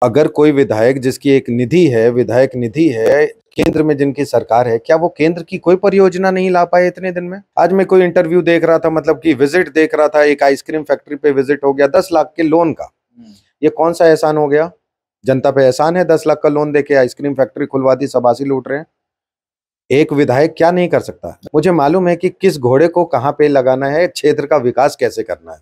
अगर कोई विधायक जिसकी एक निधि है, विधायक निधि है, केंद्र में जिनकी सरकार है, क्या वो केंद्र की कोई परियोजना नहीं ला पाए इतने दिन में? आज मैं कोई इंटरव्यू देख रहा था, मतलब कि विजिट देख रहा था, एक आइसक्रीम फैक्ट्री पे विजिट हो गया 10 लाख के लोन का। ये कौन सा एहसान हो गया? जनता पे एहसान है, 10 लाख का लोन देके आइसक्रीम फैक्ट्री खुलवा दी, सबासी लूट रहे हैं। एक विधायक क्या नहीं कर सकता? मुझे मालूम है कि किस घोड़े को कहाँ पे लगाना है, क्षेत्र का विकास कैसे करना है।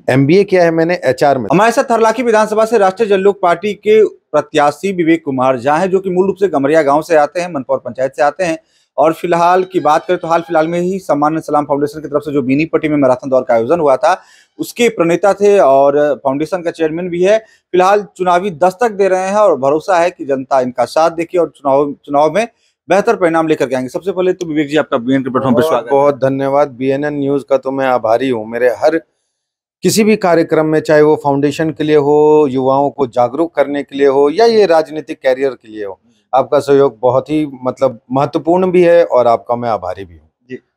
एमबीए किया है मैंने एचआर में। हमारे साथ हरलाखी विधानसभा से राष्ट्रीय जनलोक पार्टी के प्रत्याशी विवेक कुमार झा हैं, जो कि मूल रूप से गमरिया गांव से आते हैं, मनपौर पंचायत से आते हैं। और फिलहाल की बात करें तो हाल फिलहाल में ही सम्मान सलाम फाउंडेशन की तरफ से जो बीनीपट्टी में मैराथन दौड़ का आयोजन हुआ था, उसके प्रणेता थे और फाउंडेशन का चेयरमैन भी है। फिलहाल चुनावी दस्तक दे रहे हैं और भरोसा है कि जनता इनका साथ देगी और चुनाव में बेहतर परिणाम लेकर के आएंगे। सबसे पहले तो विवेक जी, आपका बीएन के प्लेटफॉर्म पर स्वागत है। बहुत धन्यवाद। बीएनएन न्यूज का तो मैं आभारी हूँ। मेरे हर किसी भी कार्यक्रम में, चाहे वो फाउंडेशन के लिए हो, युवाओं को जागरूक करने के लिए हो, या ये राजनीतिक कैरियर के लिए हो, आपका सहयोग बहुत ही महत्वपूर्ण भी है और आपका मैं आभारी भी हूँ।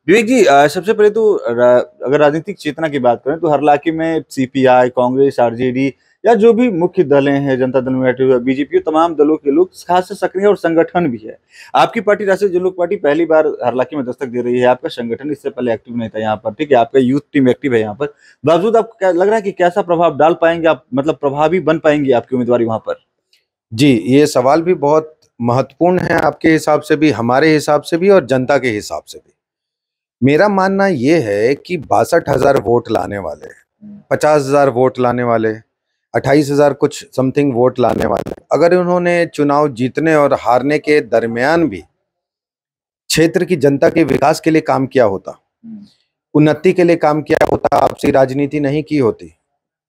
विवेक जी, सबसे पहले तो अगर राजनीतिक चेतना की बात करें तो हरलाखी में सीपीआई, कांग्रेस, आरजेडी या जो भी मुख्य दल हैं, जनता दल में बैठे हुए बीजेपी, तमाम दलों के लोग खास से सक्रिय और संगठन भी है। आपकी पार्टी राष्ट्रीय जनलोक पार्टी पहली बार हरलाखी में दस्तक दे रही है। आपका संगठन इससे पहले एक्टिव नहीं था यहाँ पर, ठीक है, आपका यूथ टीम एक्टिव है यहाँ पर। बावजूद आपको क्या लग रहा है कि कैसा प्रभाव डाल पाएंगे आप, मतलब प्रभावी बन पाएंगे आपकी उम्मीदवारी वहां पर? जी, ये सवाल भी बहुत महत्वपूर्ण है, आपके हिसाब से भी, हमारे हिसाब से भी और जनता के हिसाब से भी। मेरा मानना ये है कि 62,000 वोट लाने वाले, 50,000 वोट लाने वाले, 28,000 कुछ समथिंग वोट लाने वाले, अगर उन्होंने चुनाव जीतने और हारने के दरमियान भी क्षेत्र की जनता के विकास के लिए काम किया होता, उन्नति के लिए काम किया होता, आपसी राजनीति नहीं की होती,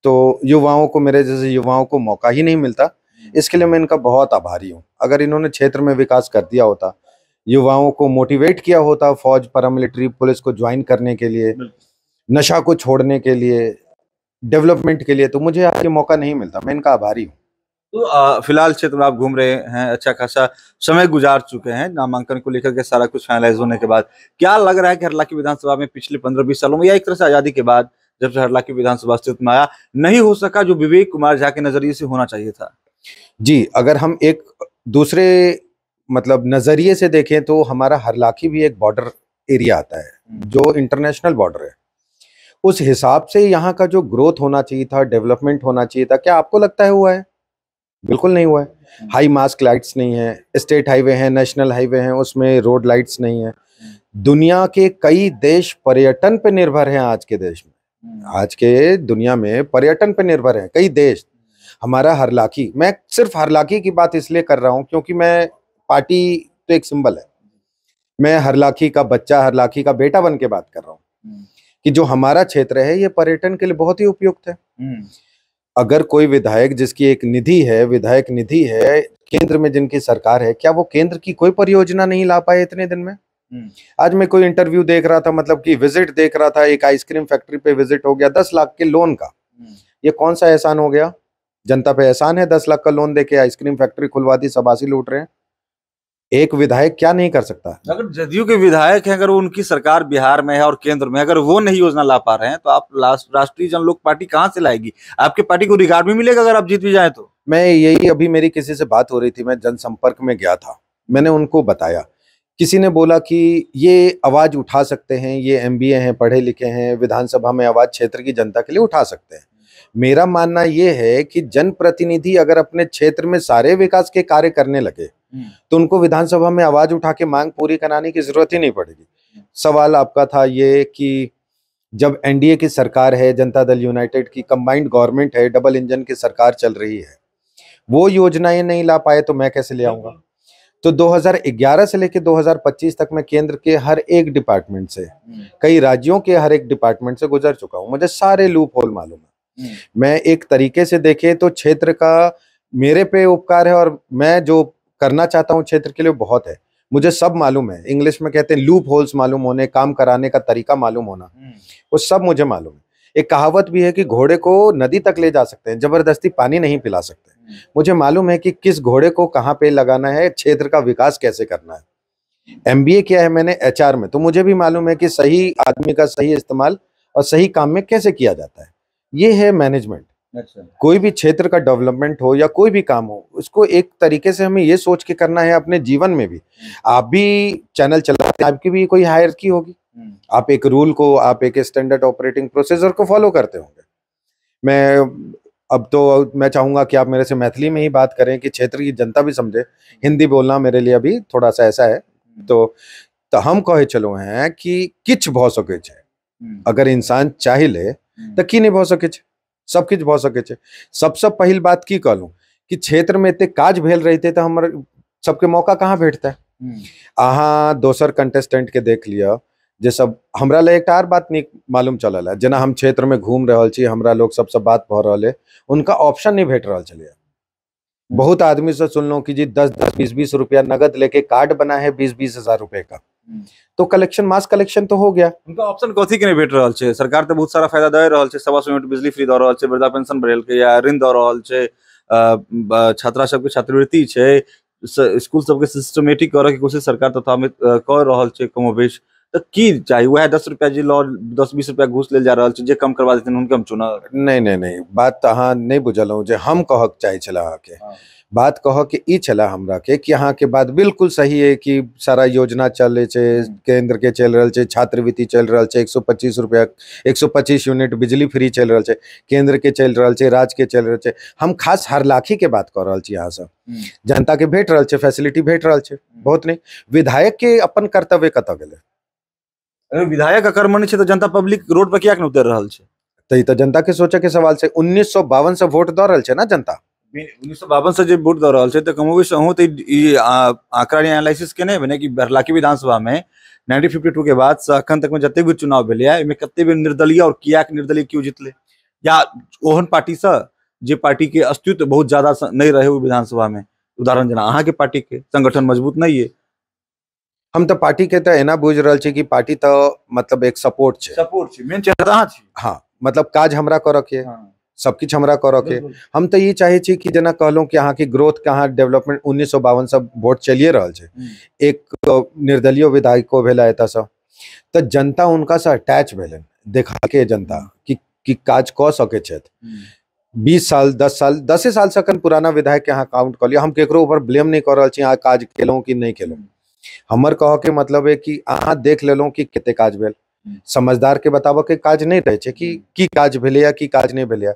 तो युवाओं को, मेरे जैसे युवाओं को मौका ही नहीं मिलता। इसके लिए मैं इनका बहुत आभारी हूँ। अगर इन्होंने क्षेत्र में विकास कर दिया होता, युवाओं को मोटिवेट किया होता फौज, पैरामिलिट्री, पुलिस को ज्वाइन करने के लिए, नशा को छोड़ने के लिए, डेवलपमेंट के लिए, तो मुझे आज ये मौका नहीं मिलता। मैं इनका आभारी हूँ। तो फिलहाल क्षेत्र में आप घूम रहे हैं, अच्छा खासा समय गुजार चुके हैं नामांकन को लेकर के, सारा कुछ फाइनलाइज होने के बाद क्या लग रहा है कि हरलाखी विधानसभा में पिछले 15-20 सालों में, या एक तरह से आजादी के बाद जब से हरलाखी विधानसभा अस्तित्व में आया, नहीं हो सका जो विवेक कुमार झा के नजरिए से होना चाहिए था? जी, अगर हम एक दूसरे नजरिए से देखें तो हमारा हरलाखी भी एक बॉर्डर एरिया आता है, जो इंटरनेशनल बॉर्डर है। उस हिसाब से यहाँ का जो ग्रोथ होना चाहिए था, डेवलपमेंट होना चाहिए था, क्या आपको लगता है हुआ है? बिल्कुल नहीं हुआ है। हाई मास्क लाइट्स नहीं है, स्टेट हाईवे हैं, नेशनल हाईवे हैं, उसमें रोड लाइट्स नहीं है। दुनिया के कई देश पर्यटन पे निर्भर हैं। आज के देश में, आज के दुनिया में पर्यटन पे निर्भर हैं कई देश। हमारा हरलाखी, मैं सिर्फ हरलाखी की बात इसलिए कर रहा हूं क्योंकि मैं, पार्टी तो एक सिंबल है, मैं हरलाखी का बच्चा, हरलाखी का बेटा बन के बात कर रहा हूं कि जो हमारा क्षेत्र है ये पर्यटन के लिए बहुत ही उपयुक्त है। अगर कोई विधायक जिसकी एक निधि है, विधायक निधि है, केंद्र में जिनकी सरकार है, क्या वो केंद्र की कोई परियोजना नहीं ला पाए इतने दिन में? आज मैं कोई इंटरव्यू देख रहा था, मतलब कि विजिट देख रहा था, एक आइसक्रीम फैक्ट्री पे विजिट हो गया 10 लाख के लोन का। ये कौन सा एहसान हो गया? जनता पे एहसान है, 10 लाख का लोन देके आइसक्रीम फैक्ट्री खुलवा दी, सबासी लूट रहे हैं। एक विधायक क्या नहीं कर सकता? अगर जदयू के विधायक हैं, अगर वो उनकी सरकार बिहार में है और केंद्र में, अगर वो नहीं योजना ला पा रहे हैं तो आप राष्ट्रीय जनलोक पार्टी कहां से लाएगी? आपके पार्टी को रिगार्ड भी मिलेगा अगर आप जीत भी जाए तो? मैं यही, अभी मेरी किसी से बात हो रही थी, मैं जनसंपर्क में गया था, मैंने उनको बताया, किसी ने बोला कि ये आवाज उठा सकते हैं, ये एमबीए हैं, पढ़े लिखे हैं, विधानसभा में आवाज क्षेत्र की जनता के लिए उठा सकते हैं। मेरा मानना ये है कि जनप्रतिनिधि अगर अपने क्षेत्र में सारे विकास के कार्य करने लगे तो उनको विधानसभा में आवाज उठा के मांग पूरी कराने की जरूरत ही नहीं पड़ेगी। सवाल आपका था ये कि जब एनडीए की सरकार है, जनता दल यूनाइटेड की कंबाइंड गवर्नमेंट है, डबल इंजन की सरकार चल रही है, वो योजनाएं नहीं ला पाए तो मैं कैसे ले आऊंगा? तो 2011 से लेकर 2025 तक मैं केंद्र के हर एक डिपार्टमेंट से, कई राज्यों के हर एक डिपार्टमेंट से गुजर चुका हूं, मुझे सारे लूप होल मालूम है। मैं एक तरीके से देखे तो क्षेत्र का मेरे पे उपकार है और मैं जो करना चाहता हूं क्षेत्र के लिए बहुत है, मुझे सब मालूम है। इंग्लिश में कहते हैं लूप होल्स मालूम होने, काम कराने का तरीका मालूम होना, वो सब मुझे मालूम है। एक कहावत भी है कि घोड़े को नदी तक ले जा सकते हैं, जबरदस्ती पानी नहीं पिला सकते। मुझे मालूम है कि किस घोड़े को कहाँ पे लगाना है, क्षेत्र का विकास कैसे करना है। एमबीए किया है मैंने एचआर में, तो मुझे भी मालूम है कि सही आदमी का सही इस्तेमाल और सही काम में कैसे किया जाता है। ये है मैनेजमेंट। अच्छा। कोई भी क्षेत्र का डेवलपमेंट हो या कोई भी काम हो, उसको एक तरीके से हमें ये सोच के करना है अपने जीवन में भी। आप भी चैनल चलाते हैं, आपकी भी कोई हायरार्की होगी, आप एक रूल को, आप एक स्टैंडर्ड ऑपरेटिंग प्रोसीजर को फॉलो करते होंगे। मैं अब तो मैं चाहूंगा कि आप मेरे से मैथिली में ही बात करें कि क्षेत्र की जनता भी समझे। हिंदी बोलना मेरे लिए अभी थोड़ा सा ऐसा है। तो हम कहे चलो हैं कि किछ भ सके छे, अगर इंसान चाहे ले तो की नहीं भ सके छे, सब किछ भ सके छे। सबसे पहली बात की कहलूं कि क्षेत्र में इतने काज भेल रही तो हमर सबके मौका कहाँ भेटता है। अहाँ दोसर कंटेस्टेंट के देख लिया, जे सब हमरा ले एक आर बात नहीं मालूम चलल है, जना हम क्षेत्र में घूम रहल छी, हमरा लोग सबसे बात भ रहल है, उनका ऑप्शन नहीं भेट रहल चलिए। बहुत आदमी से सुनलो कि जी 10-10, 20-20 रुपया नगद लेके कार्ड बना है 20-20 हजार रुपए का, तो कलेक्शन, मास कलेक्शन तो हो गया। उनका ऑप्शन कथी के नहीं भेट रहल छे? सरकार तो बहुत सारा फायदा दे रहल छे, 125 यूनिट बिजली फ्री द रहल छे, वृद्धा पेंशन बढ़ेल के या ऋण द रहल छे, छात्रा सबके छात्रवृत्ति छे, स्कूल सबके सिस्टमेटिक करे के कोशिश सरकार तथा में कर रहल छे कमोबेश। तो की चाहिए वह 10 रुपया जी लॉ 10-20 रुपया घूस ले जा रहल छे, जे कम करवा देथिन उनके हम चुना। नहीं, बात तो अहाँ नहीं बुझलहुँ जे हम कहक चाहे छला के। बात कह के ई छला हमरा के कि अहाँ के बात बिल्कुल सही है कि सारा योजना चले छे, केंद्र के चल रहल छे, छात्रवृत्ति चल रहल छे, 125 रुपया 125 यूनिट बिजली फ्री चल रहल छे, केंद्र के चल रहल छे, राज्य के चल रहल छे। हम खास हरलाखी के बात कर रहल छी। यहाँ से जनता के भेट रहल छे, फैसिलिटी भेट रहल छे, बहुत नहीं। विधायक के अपन कर्तव्य कत गेले? अगर विधायक अकर्मण्य छे तो जनता पब्लिक रोड पर किया के उतर रहल छे? तो ई तो जनता के सोचे के सवाल छे। 1952 से वोट द रहल छे ना जनता। 1952 से जे वोट द रहल छे तो कमोबेश अहूं तो ई आंकड़ा एनालिसिस केने बने कि हरलाखी विधानसभा में 1952 के बाद से अखन तक में जते भी चुनाव भेले है, एमे कते भी निर्दलीय और किया के निर्दलीय क्यों जितले, या ओहन पार्टी से जे पार्टी के अस्तित्व बहुत ज्यादा नहीं रहे वो विधानसभा में, उदाहरण जना अहाँ के पार्टी के संगठन मजबूत नहीं है। हम तो पार्टी के तो एना बुझ रहल छी कि पार्टी तो मतलब एक सपोर्ट छे, मेन चेहरा अहाँ छी। हाँ, मतलब काज हमरा करऽ के, सब कुछ हमरा करऽ के। बिल्कुल। हम तो ये चाहे छी कि जना कहलूं कि अहाँ की ग्रोथ कहाँ डेवलपमेंट 1952 से वोट चलिए रहल छे, एक निर्दलीय विधायको भेला एता से, तो जनता उनका से अटैच भेलन, देखा के जनता कि काज क सके छे। 20 साल 10 साल 10 साल से अखन पुराना विधायक के अहाँ काउंट कर लिया। हम केकरो ऊपर ब्लेम नहीं कर रहल छी अहाँ काज केलौं कि नहीं केलौं। हमर कह के मतलब है कि अहाँ देख लेलौं कि कते काज भेल। समझदार के बताबऽ के काज नहीं रहे छे कि की काज भेले या की काज नहीं भेले।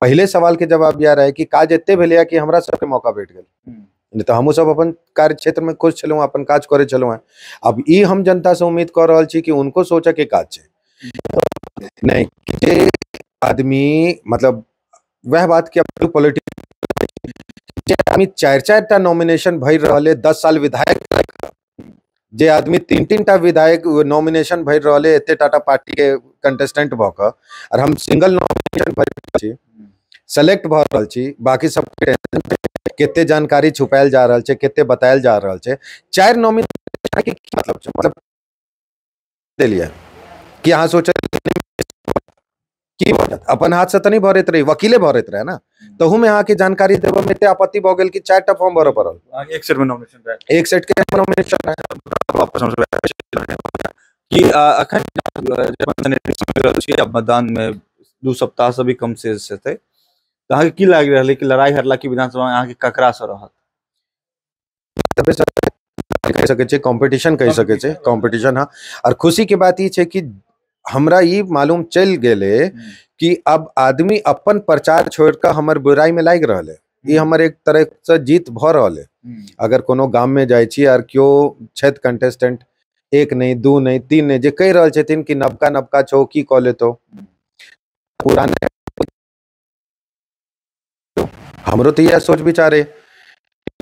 पहले सवाल के जवाब यह रहे कि काज एते भेले कि हमरा सबके मौका भेट गेल, नहीं तो हमहू सब अपन कार्य क्षेत्र में खुश चलो, अपन काज करे चलो हैं। अब ई हम जनता से उम्मीद कर रहल छी कि उनको सोचे के काज छे, नहीं कि आदमी मतलब वह बात की अब पॉलिटिक्स आदमी 4-4 टा नॉमिनेशन भर रहले, 10 साल विधायक जे आदमी 3-3 टा विधायक नॉमिनेशन भर रहले एते टाटा पार्टी के कंटेस्टेंट भ क, और हम सिंगल नॉमिनेशन भर छी, सेलेक्ट भ रहल छी, बाकी सब केते जानकारी छुपायल जा रहल छे, केते बतायल जा रहल छे। 4 नॉमिनेशन के मतलब छे, मतलब देलिए कि अहाँ सोचे की अपन हाथ से तो नहीं भरत रही, वकीले भरत रहे ना, तहू में अहाँ के जानकारी देबो में एते आपत्ति भ गेल कि 4 टा फॉर्म भरऽ पड़ल। एक सेट में नॉमिनेशन रहे, एक सेट के नॉमिनेशन कि अखन मतदान में 2 सप्ताह से भी कम शेष हेतै, तो अहाँ के की लाग रहले कि लड़ाई हरलाखी विधानसभा में अहाँ के ककरा से रहत? कह सके छे कंपटीशन, कह सके छे कंपटीशन। हाँ, और खुशी की बात ई छे कि हमरा ई मालूम चल गेले कि अब आदमी अपन प्रचार छोड़ कर हमर बुराई में लाग रहल है। ये हमर एक तरह से जीत भ रहल है। अगर कोनो गांव में जाय छी और क्यों छत कंटेस्टेंट 1 नहीं 2 नहीं 3 नहीं जे कह रहल छथिन कि नबका छौ की क लेतो, पुराने हमरो तो यह सोच विचार है,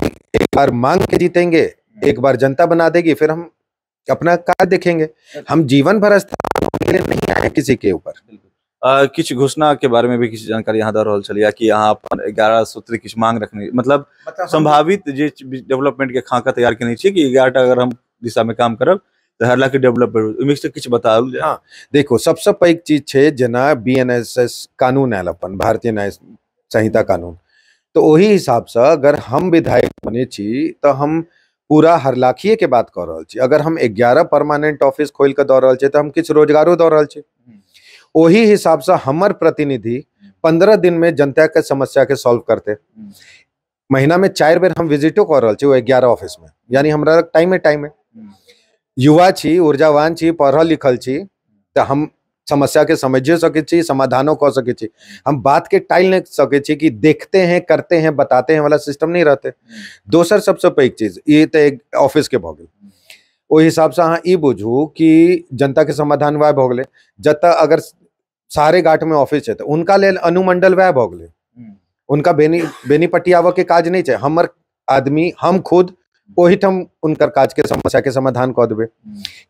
एक बार मांग के जीतेंगे, एक बार जनता बना देगी, फिर हम अपना कार्य देखेंगे। हम जीवन भर नहीं आए किसी के ऊपर। किछ घोषणा के बारे में भी किछ जानकारी यहाँ द रहल छलिया कि यहाँ अपन 11 सूत्री किछ मांग रखने, मतलब संभावित जे डेवलपमेंट के खाका तैयार केने छी कि 11टा अगर हम दिशा में काम करब तो हर लाख डेवलपमेंट ओमे से किछ बताओ। हाँ, देखो सबसे पैघ चीज छे जना बीएनएसएस कानून आयल, अपन भारतीय न्याय संहिता कानून, तो वही हिसाब से अगर हम विधायक बने छी तो हम पूरा हरलाखिए के बात कर रहल छी। अगर हम 11 परमानेंट ऑफिस खोल के दे रहल छी तो हम किछ रोजगारो दे रहल छी। वही हिसाब से हमर प्रतिनिधि 15 दिन में जनता के समस्या के सॉल्व करते। महीना में 4 बेर हम विजिटो कर रहे छी, वो 11 ऑफिस में, यानी हमरा टाइम है। युवा छी, ऊर्जावान छी, पढ़ल लिखल छी, तो हम समस्या के समझिए सके छी, समाधानों कर सके छी। हम बात के टाइल नहीं सके छी कि देखते हैं, करते हैं, बताते हैं वाला सिस्टम नहीं रहते। दोसर सबसे पैघ चीज ये तो एक ऑफिस के भऽ गेल। ओहि हिसाब से अहाँ ई बुझू कि जनता के समाधान वह भऽ गेलै। जतऽ अगर सारे घाट में ऑफिस है तो उनका लेल अनुमंडल वह भऽ गेलै। उनका बेनीपट्टी आवा के काज नहीं है। हमर आदमी हम खुद वही ठम उनकर काज के समस्या के समाधान कऽ देबै।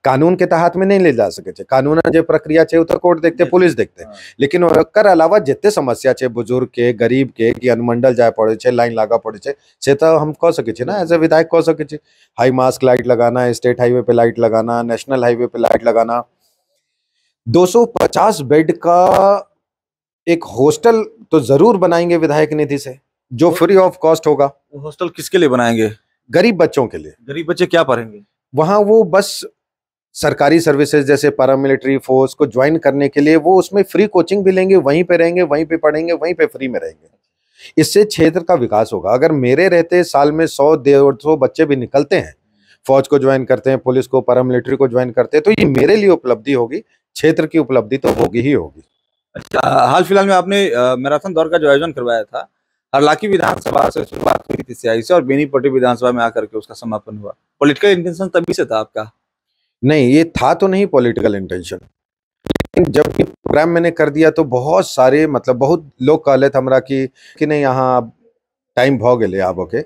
कानून के तो हाथ में नहीं ले जा सके छै। कानून जे प्रक्रिया छै तो कोर्ट देखते, पुलिस देखते, लेकिन ओकर अलावा जते समस्या छै बुजुर्ग के, गरीब के, कि अनुमंडल जाय पड़े छै, लाइन लागऽ पड़े छै, से तो हम कऽ सके छी ना, एज ए विधायक कऽ सके छी। हाई मास्क लाइट लगाना, स्टेट हाईवे पे लाइट लगाना, नेशनल हाईवे पे लाइट लगाना, 250 बेड का एक हॉस्टल तो जरूर बनाएंगे विधायक निधि से, जो फ्री ऑफ कॉस्ट होगा। हॉस्टल किसके लिए बनाएंगे? गरीब बच्चों के लिए। गरीब बच्चे क्या पढ़ेंगे वहां? वो बस सरकारी सर्विसेज जैसे पैरामिलिट्री फोर्स को ज्वाइन करने के लिए वो उसमें फ्री कोचिंग भी लेंगे, वहीं पे रहेंगे, वहीं पे पढ़ेंगे, वहीं पे फ्री में रहेंगे। इससे क्षेत्र का विकास होगा। अगर मेरे रहते साल में 100-150 बच्चे भी निकलते हैं, फौज को ज्वाइन करते हैं, पुलिस को, पैरामिलिट्री को ज्वाइन करते हैं, तो ये मेरे लिए उपलब्धि होगी, क्षेत्र की उपलब्धि तो होगी ही होगी। अच्छा, हाल फिलहाल में आपने मैराथन दौड़ का जो आयोजन करवाया था, हरलाखी विधानसभा से शुरुआत हुई थी सियाई से और बेनीपट्टी विधानसभा में आकर के उसका समापन हुआ। पॉलिटिकल इंटेंशन तभी से था आपका? नहीं, ये था तो नहीं पॉलिटिकल इंटेंशन, लेकिन जब ये प्रोग्राम मैंने कर दिया तो बहुत सारे मतलब बहुत लोग कहले थे हमरा कि नहीं यहाँ टाइम भ गेले आबो के।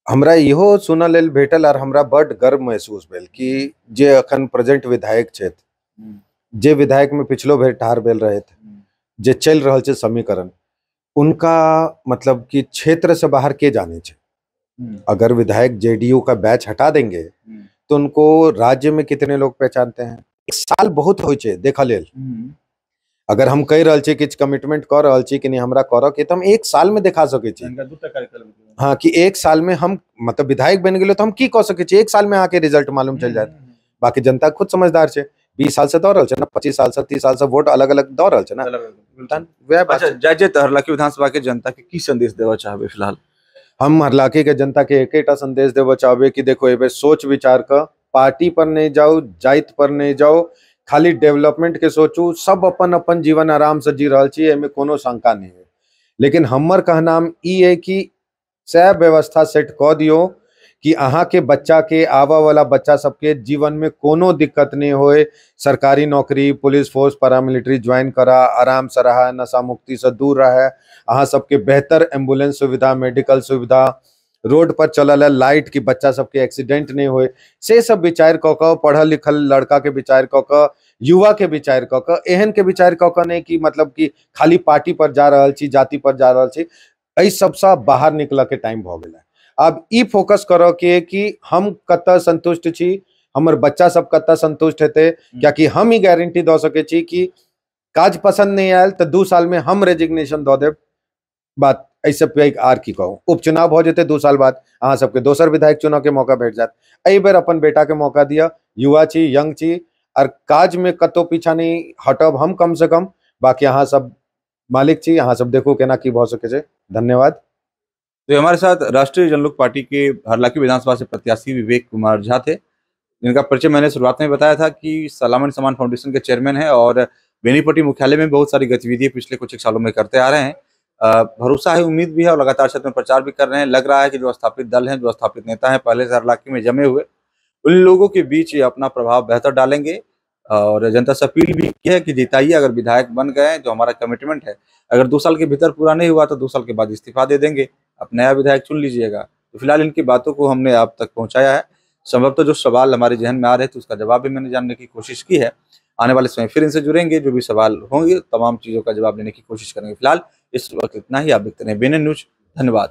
हमरा इहो सुनऽ लेल भेटल और हमरा बड़ गर्व महसूस भेल कि जे अखन प्रेजेंट विधायक छथि, जे विधायक में पिछलो बेर ठाढ़ भेल रहे थे, जे चल रहल छै समीकरण, उनका मतलब कि क्षेत्र से बाहर के जाने छे। अगर विधायक जेडीयू का बैच हटा देंगे तो उनको राज्य में कितने लोग पहचानते हैं? एक साल बहुत होइ छै देखा लेल। अगर हम कह रहल छी किछ कमिटमेंट कर रहल छी कि नहीं हमरा करऽ के, तो हम एक साल में दिखा सके छी। हाँ, कि एक साल में हम मतलब विधायक बन गेलो तो हम की कह सके छी, एक साल में आके रिजल्ट मालूम चल जाए। बाकी जनता खुद समझदार छे, 20 साल से दौड़ रहल छे ना, 25 साल से, 30 साल से वोट अलग अलग दौड़ रहल छे ना। वह बात। अच्छा, जय हरलाखी विधानसभा के जनता के की संदेश देवा चाहबे? फिलहाल हम हरलाखी के जनता के एकेटा संदेश देवा चाहबे कि देखो ए बेर सोच विचार कर, पार्टी पर नहीं जाओ, जाइत पर नहीं जाओ, खाली डेवलपमेंट के सोचू। सब अपन अपन जीवन आराम से जी रहल छी, एमे कोनो शंका नहीं है। लेकिन हमर कहनाम ई है कि सब व्यवस्था सेट कऽ दियो कि अहाँ के बच्चा के, आवा वाला बच्चा सबके जीवन में कोनो दिक्कत नहीं होए। सरकारी नौकरी, पुलिस फोर्स, पैरामिलिट्री ज्वाइन करा, आराम से रहा, नशा मुक्ति से दूर रहा। अहाँ सबके बेहतर एम्बुलेंस सुविधा, मेडिकल सुविधा, रोड पर चलल लाइट की, बच्चा सबके एक्सीडेंट नहीं होए, से सब विचार कऽ कऽ, पढ़ल लिखल लड़का के विचार कऽ कऽ, युवा के विचार कऽ कऽ, एहन के विचार कऽ कऽ नहीं कि मतलब कि खाली पार्टी पर जा रहल छी, जाति पर जा रहल छी। एहि सबसे बाहर निकल के टाइम भऽ गेल है। अब ई फोकस करो कि हम कतऽ संतुष्ट छी, हमर बच्चा सब कतऽ संतुष्ट हेते, कियाकि हम ही गारंटी दऽ सके छी कि काज पसंद नहीं आयल तो 2 साल में हम रेजिग्नेशन दऽ देब। बात ऐसे पैघ आर की कहूँ, उपचुनाव हो जेते 2 साल बाद, अहाँ सबके दोसर विधायक चुनाव के मौका भेट जात। एहि बेर अपन बेटा के मौका दिया, युवा छी, यंग छी, और काज में कतौ पीछा नहीं हटब हम कम से कम। बाकी अहाँ सब मालिक छी, अहाँ सब देखो केना की भऽ सके छै। धन्यवाद। तो हमारे साथ राष्ट्रीय जनलोक पार्टी के हरलाखी विधानसभा से प्रत्याशी विवेक कुमार झा थे, जिनका परिचय मैंने शुरुआत में बताया था कि सलामन सम्मान फाउंडेशन के चेयरमैन हैं और बेनीपट्टी मुख्यालय में बहुत सारी गतिविधियां पिछले कुछ एक सालों में करते आ रहे हैं। भरोसा है, उम्मीद भी है और लगातार क्षेत्र में प्रचार भी कर रहे हैं। लग रहा है कि जो स्थापित दल हैं, जो स्थापित नेता हैं, पहले से हरलाखी में जमे हुए, उन लोगों के बीच ये अपना प्रभाव बेहतर डालेंगे। और जनता से अपील भी की है कि जिताइए, अगर विधायक बन गए, जो हमारा कमिटमेंट है, अगर 2 साल के भीतर पूरा नहीं हुआ तो 2 साल के बाद इस्तीफा दे देंगे, आप नया विधायक चुन लीजिएगा। तो फिलहाल इनकी बातों को हमने आप तक पहुंचाया है। संभवतः जो सवाल हमारे जहन में आ रहे थे उसका जवाब भी मैंने जानने की कोशिश की है। आने वाले समय फिर इनसे जुड़ेंगे, जो भी सवाल होंगे तमाम चीज़ों का जवाब देने की कोशिश करेंगे। फिलहाल इस वक्त इतना ही। आप देखते रहे BNN न्यूज। धन्यवाद।